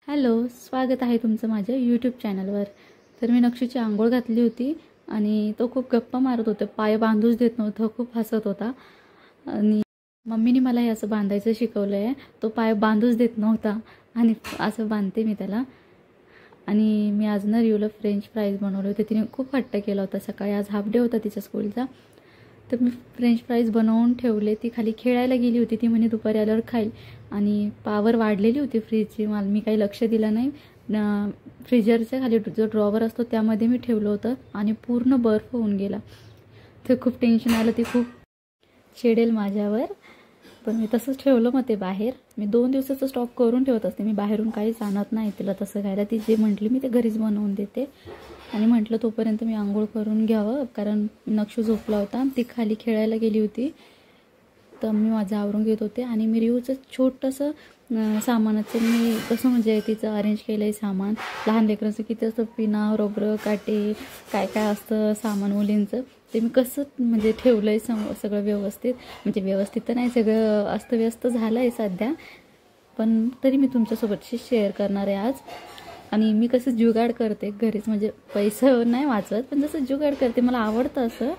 Hello, स्वागत आहे तुमचं माझ्या यूट्यूब चॅनलवर। तर मी नक्षूची आंघोळ घातली होती आणि तो खूप गप्पा मारत होता, पाय बांधूच देत नव्हता, खूप हसत होता आणि मम्मीने मला हे असं बांधायचं शिकवलं आहे। तो पाय बांधूच देत नव्हता आणि असं बांधते मी त्याला। आणि मी आज ना रियूला फ्रेंच फ्राईज बनवले होते, तिने खूप हट्ट केला होता सकाळी, आज हाफ डे होता तिच्या स्कूलचा। तर मी फ्रेंच फ्राईज बनवून ठेवले, ती खाली खेळायला गेली होती, ती म्हणे दुपारी आल्यावर खाईल। आणि पावर वाढलेली होती फ्रीजची, मी काही लक्ष दिलं नाही। फ्रीजरच्या खाली जो ड्रॉवर असतो त्यामध्ये मी ठेवलं होतं आणि पूर्ण बर्फ होऊन गेला। ते खूप टेन्शन आलं, ती खूप चिडेल माझ्यावर, पण मी तसंच ठेवलं। मग ते बाहेर मी 2 दिवसाचं स्टॉक करून ठेवत असते, मी बाहेरून काहीच आणत नाही तिला तसं खायला। ती जे म्हटली मी ते घरीच बनवून देते। आणि म्हटलं तोपर्यंत मी आंघोळ करून घ्यावं, कारण नक्षू झोपला होता, ती खाली खेळायला गेली होती, तर मी माझं आवरून घेत होते। आणि मी रियूचं छोटंसं सामानाचं मी कसं म्हणजे तिचं अरेंज केलं आहे सामान। लहान लेकरांचं किती असतं, पिना, रबर, काटे, काय काय असतं सामान मुलींचं, ते मी कसं म्हणजे ठेवलं आहे सगळं व्यवस्थित। म्हणजे व्यवस्थित तर नाही, सगळं अस्तव्यस्त झालं आहे सध्या, पण तरी मी तुमच्यासोबतशी शेअर करणार आहे आज। आणि मी कसं जुगाड करते घरीच, म्हणजे पैसे नाही वाचवत, पण जसं जुगाड करते, मला आवडतं असं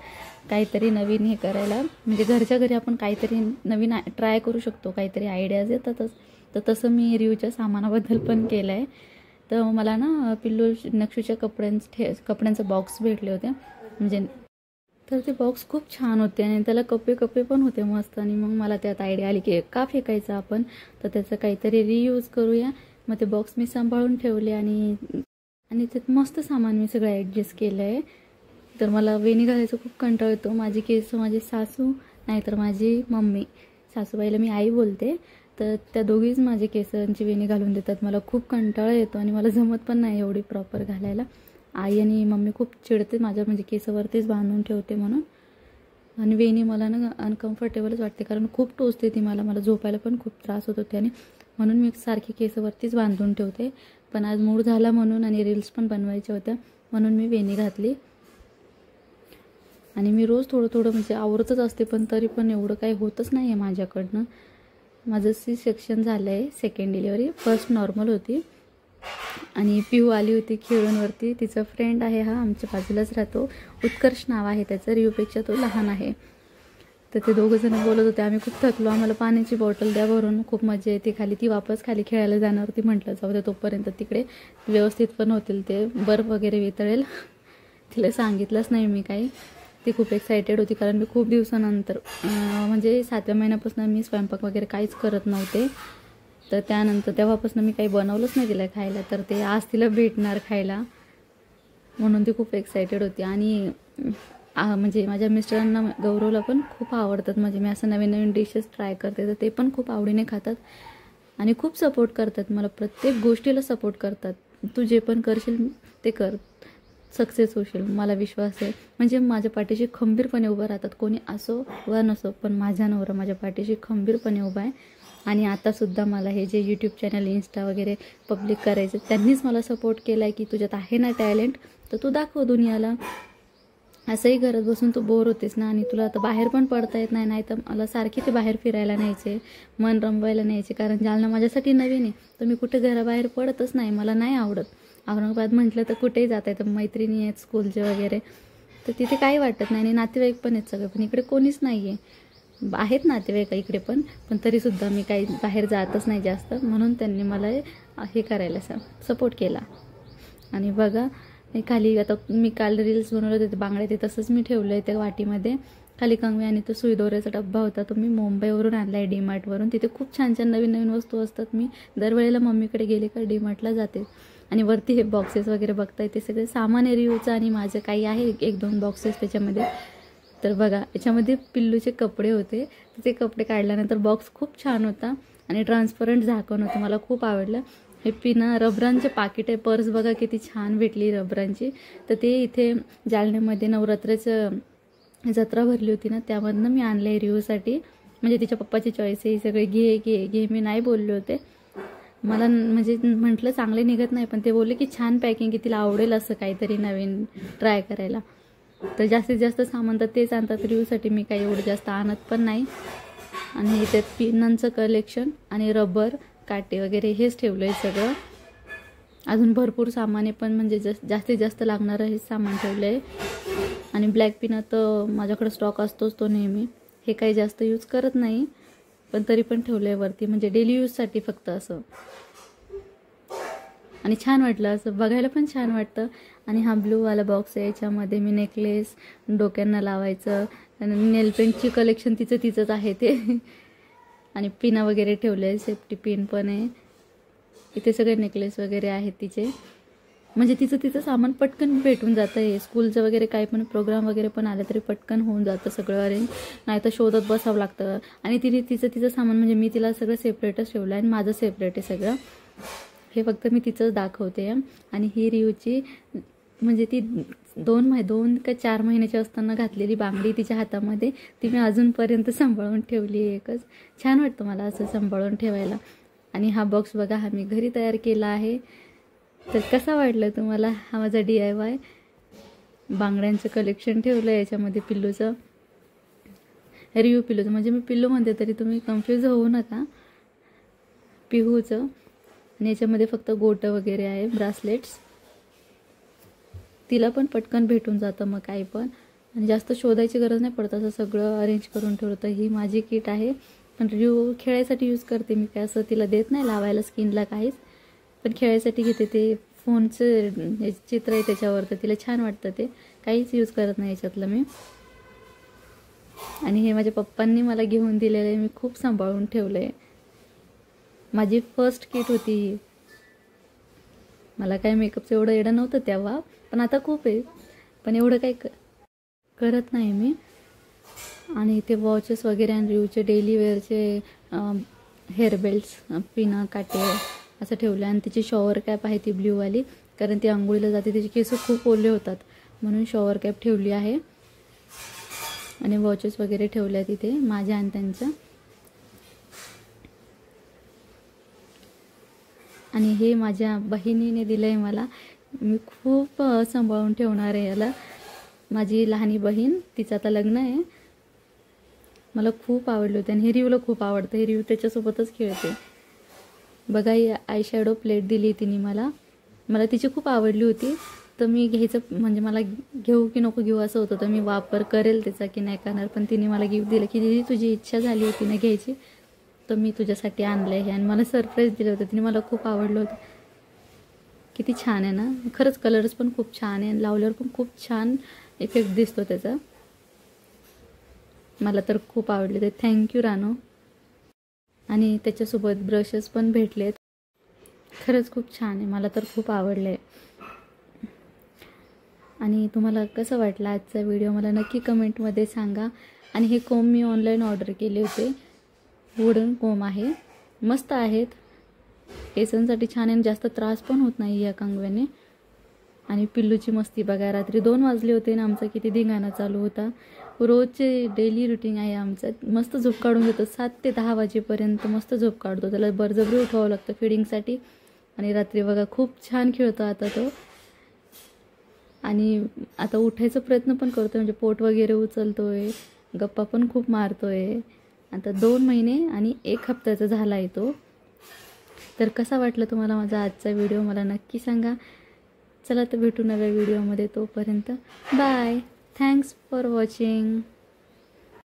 काहीतरी नवीन हे करायला। म्हणजे घरच्या घरी आपण काहीतरी नवीन ट्राय करू शकतो, काहीतरी आयडियाज येतातच। तर तसं मी रियूच्या सामानाबद्दल पण केलं आहे। तर मला ना पिल्लू नक्षूच्या कपड्यांचा बॉक्स भेटले होते, म्हणजे तर ते बॉक्स खूप छान होते आणि त्याला कप्पे पण होते मस्त। आणि मग मला त्यात आयडिया आली की का फेकायचं आपण, तर त्याचं काहीतरी रियूज करूया। मग ते बॉक्स मी सांभाळून ठेवले आणि त्यात मस्त सामान मी सगळं ॲडजस्ट केलं आहे। तर मला वेणी घालायचं खूप कंटाळा येतो, माझी केस माझी सासू नाहीतर माझी मम्मी, सासूबाईला मी आई बोलते, तर त्या दोघीच माझे केसांची वेणी घालून देतात। मला खूप कंटाळा येतो आणि मला जमत पण नाही एवढी प्रॉपर घालायला। आई आणि मम्मी खूप चिडते माझ्या, म्हणजे केसावरतीच बांधून ठेवते म्हणून। आणि वेणी मला ना अनकम्फर्टेबलच वाटते, कारण खूप टोचते ती मला झोपायला पण खूप त्रास होतो त्याने, म्हणून मी सारखी केसावरतीच बांधून ठेवते। पण आज मूड झाला म्हणून, आणि रील्स पण बनवायच्या होत्या म्हणून मी वेणी घातली। आणि मी रोज थोडं म्हणजे आवरतच असते, पण तरी पण एवढं काही होतच नाही आहे माझ्याकडनं। माझं C-सेक्शन झालं आहे, सेकंड डिलिव्हरी, फर्स्ट नॉर्मल होती। आणि पिऊ आली होती खेळूनवरती, तिचा फ्रेंड आहे हा, आमच्या बाजूलाच राहतो, उत्कर्ष नाव आहे त्याचं, रियूपेक्षा तो लहान आहे। तर ते दोघंजण बोलत होते, आम्ही खूप थकलो, आम्हाला पाण्याची बॉटल द्या भरून, खूप मजा येते खाली। ती वापस खाली खेळायला जाणार होती, म्हटलं जाऊ दे तोपर्यंत तिकडे व्यवस्थित पण होतील, ते बर्फ वगैरे वितळेल। तिला सांगितलंच नाही मी काही, ती खूप एक्सायटेड होती, कारण मी खूप दिवसानंतर म्हणजे 7व्या महिन्यापासून मी स्वयंपाक वगैरे काहीच करत नव्हते। तर त्यानंतर तेव्हापासून मी काही बनवलंच नाही तिला खायला, तर ते आज तिला भेटणार खायला, म्हणून ती खूप एक्सायटेड होती। आणि म्हणजे माझ्या मिस्टरांना, गौरवला पण खूप आवडतात, म्हणजे मी असं नवीन नवीन डिशेस ट्राय करते, तर ते पण खूप आवडीने खातात आणि खूप सपोर्ट करतात मला, प्रत्येक गोष्टीला सपोर्ट करतात। तू जे पण करशील ते कर, सक्सेस होशील, मला विश्वास आहे। म्हणजे माझ्या पाठीशी खंबीरपणे उभं राहतात, कोणी असो वा नसो, पण माझा नवरा माझ्या पाठीशी खंबीरपणे उभा आहे। आणि आतासुद्धा मला हे जे यूट्यूब चॅनल, इन्स्टा वगैरे पब्लिक करायचं, त्यांनीच मला सपोर्ट केला आहे की तुझ्यात आहे ना टॅलेंट, तर तू दाखव दुनियाला। असंही घरात बसून तू बोर होतेस ना, आणि तुला आता बाहेर पण पडता येत नाही, तर मला सारखी ते बाहेर फिरायला न्यायचे, मन रमवायला न्यायचे, कारण जालना माझ्यासाठी नवीन आहे, तर मी कुठे घराबाहेर पडतच नाही, मला नाही आवडत। औरंगाबाद म्हटलं तर कुठेही जाता येतं, मैत्रिणी आहेत स्कूलचे वगैरे, तर तिथे काही वाटत नाही, आणि नातेवाईक पण आहेत सगळे, पण इकडे कोणीच नाही आहे। आहेत नातेवाईक इकडे पण तरीसुद्धा मी काही बाहेर जातच नाही जास्त, म्हणून त्यांनी मला हे करायला सपोर्ट केला। आणि बघा खाली, आता मी काल रील्स बनवले होते बांगड्या, ते तसंच मी ठेवलं आहे त्या वाटीमध्ये, खाली कंगवे आणि तो सुई दोऱ्याचा डब्बा होता, तो मी मुंबईवरून आणला आहे, DMartवरून। तिथे खूप छान छान नवीन नवीन वस्तू असतात, मी दरवेळेला मम्मीकडे गेले का DMartला जाते। आणि वरती हे बॉक्सेस वगैरे बघताय, ते सगळे सामान आहे रियूचं, आणि माझं काही आहे 1-2 बॉक्सेस त्याच्यामध्ये। तर बघा याच्यामध्ये पिल्लूचे कपडे होते, ते कपडे काढल्यानंतर बॉक्स खूप छान होता आणि ट्रान्सपरंट झाकण होतं, मला खूप आवडलं। हे पिना रबरांचे पाकिट आहे, पर्स बघा किती छान भेटली रबरांची। तर ते इथे जालन्यामध्ये नवरात्राचं जत्रा भरली होती ना, त्यामधनं मी आणलं आहे रियूसाठी, म्हणजे तिच्या पप्पाची चॉईस आहे, सगळे घे घे घे, मी नाही बोलले होते, मला म्हणजे म्हटलं चांगले निघत नाही, पण ते बोलले की छान पॅकिंग की तिला आवडेल असं काहीतरी नवीन ट्राय करायला। तर जास्तीत जास्त सामान तर तेच आणतात रियूसाठी, मी काही एवढं जास्त आणत पण नाही। आणि त्यात पिनांचं कलेक्शन आणि रबर, काटे वगैरे हेच ठेवलं आहे सगळं। अजून भरपूर सामान आहे, पण म्हणजे जास्तीत जास्त लागणारं हे सामान ठेवलं आहे. आणि ब्लॅक पिना तर माझ्याकडे स्टॉक असतोच तो नेहमी. हे काही जास्त यूज करत नाही, पण तरी पण ठेवलं आहे वरती, म्हणजे डेली यूजसाठी फक्त असं. आणि छान वाटलं, असं बघायला पण छान वाटतं. आणि हा ब्लूवाला बॉक्स आहे, याच्यामध्ये मी नेकलेस, डोक्यांना लावायचं, आणि नेलपेंटची कलेक्शन तिचंच आहे ते. आणि पिना वगैरे ठेवले आहे, सेफ्टी पिन पण आहे इथे. सगळे नेकलेस वगैरे आहेत तिचे. म्हणजे तिचं सामान पटकन भेटून जातं. आहे स्कूलचं वगैरे काही पण प्रोग्राम वगैरे पण आलं तरी पटकन होऊन जातं सगळं अरेंज, नाही तर शोधत बसावं लागतं. आणि तिने तिचं सामान म्हणजे मी तिला सगळं सेपरेटच ठेवलं आहे, आणि माझं सेपरेट आहे सगळं. हे फक्त मी तिचंच दाखवते. आणि ही रियूची म्हणजे ती 2 का 4 महिन्याची असताना घातलेली बांगडी तिच्या हातामध्ये, ती मी अजूनपर्यंत सांभाळून ठेवली आहे एकच. छान वाटतं मला असं सांभाळून ठेवायला. आणि हा बॉक्स बघा, हा मी घरी तयार केला आहे. तर कसा वाटलं तुम्हाला हा माझा DIY? बांगड्यांचं कलेक्शन ठेवलं आहे याच्यामध्ये, पिल्लूचं, रियू पिल्लूचं, म्हणजे मी पिल्लू म्हणते तरी तुम्ही कन्फ्यूज होऊ नका, पिहूचं. आणि याच्यामध्ये फक्त गोटं वगैरे आहे, ब्रासलेट्स. तिला पण पटकन भेटून जातं मग काही पण, आणि जास्त शोधायची गरज नाही पडत. असं सगळं अरेंज करून ठेवलं. तर ही माझी किट आहे, पण रियू खेळायसाठी यूज करते मी, काय असं तिला देत नाही लावायला स्किनला काहीच, पण खेळायसाठी घेते. ते फोनचं चित्र आहे त्याच्यावर, तर तिला छान वाटतं ते, काहीच यूज करत नाही याच्यातलं मी. आणि हे माझ्या पप्पांनी मला घेऊन दिलेलं आहे, मी खूप सांभाळून ठेवलं आहे. माझी फर्स्ट किट होती ही. मला काय मेकअपचं एवढं येडं नव्हतं तेव्हा, पण आता खूप आहे, पण एवढं काही करत नाही मी. आणि इथे वॉचेस वगैरे, आणि रियूचे डेली वेअरचे हेअरबेल्ट्स, पिना, काटे असं ठेवलं. आणि तिची शॉवर कॅप आहे ती ब्ल्यूवाली, कारण ती आंघोळीला जाते, तिचे केस खूप ओले होतात म्हणून शॉवर कॅप ठेवली आहे. आणि वॉचेस वगैरे ठेवल्या तिथे माझ्या आणि त्यांच्या. आणि हे माझ्या बहिणीने दिलं आहे मला, मी खूप सांभाळून ठेवणार आहे याला. माझी लहानी बहीण, तिचं आता लग्न आहे. मला खूप आवडलं होतं, आणि हे रियूला खूप आवडतं. हे रियू त्याच्यासोबतच खेळते. बघा, ही आय शॅडो प्लेट दिली तिने मला तिची खूप आवडली होती. तर मी घ्यायचं म्हणजे मला घेऊ की नको घेऊ असं होतं, तर मी वापर करेल त्याचा की नाही करणार. पण तिने मला गिफ्ट दिलं की दीदी तुझी इच्छा झाली होती ना घ्यायची, तर मी तुझ्यासाठी आणलं आहे. आणि मला सरप्राईज दिलं होतं तिने, मला खूप आवडलं होतं. किती छान आहे ना, खरंच कलर्स पण खूप छान आहे, लावल्यावर पण खूप छान इफेक्ट दिसतो त्याचा. मला तर खूप आवडले ते. थँक्यू रानू. आणि त्याच्यासोबत ब्रशेस पण भेटलेत, खरंच खूप छान आहे, मला तर खूप आवडले. आणि तुम्हाला कसं वाटलं आजचा व्हिडिओ मला नक्की कमेंटमध्ये सांगा. आणि हे कोंब मी ऑनलाईन ऑर्डर केले होते, वुडन कोंब आहे, मस्त आहेत, केसांसाठी छान आहे, जास्त त्रास पण होत नाही या कंगव्याने. आणि पिल्लूची मस्ती बघा, रात्री 2 वाजले होते ना, आमचा किती धिंगाणा चालू होता. रोजचे डेली रुटीन आहे आमचं, मस्त झोप काढून घेतो 7 ते 10 वाजेपर्यंत, मस्त झोप काढतो. त्याला बळजबरी उठवावं लागतं फिडिंगसाठी. आणि रात्री बघा खूप छान खेळतो आता तो. आणि आता उठायचा प्रयत्न पण करतोय, म्हणजे पोट वगैरे उचलतोय, गप्पा पण खूप मारतोय. आता 2 महिने आणि 1 हप्त्याचा झाला आहे तो. तर कसा वाटला तुम्हाला माझा आजचा व्हिडिओ मला नक्की सांगा. चला तर भेटू नव्या व्हिडिओमध्ये, तोपर्यंत बाय. Thanks for watching.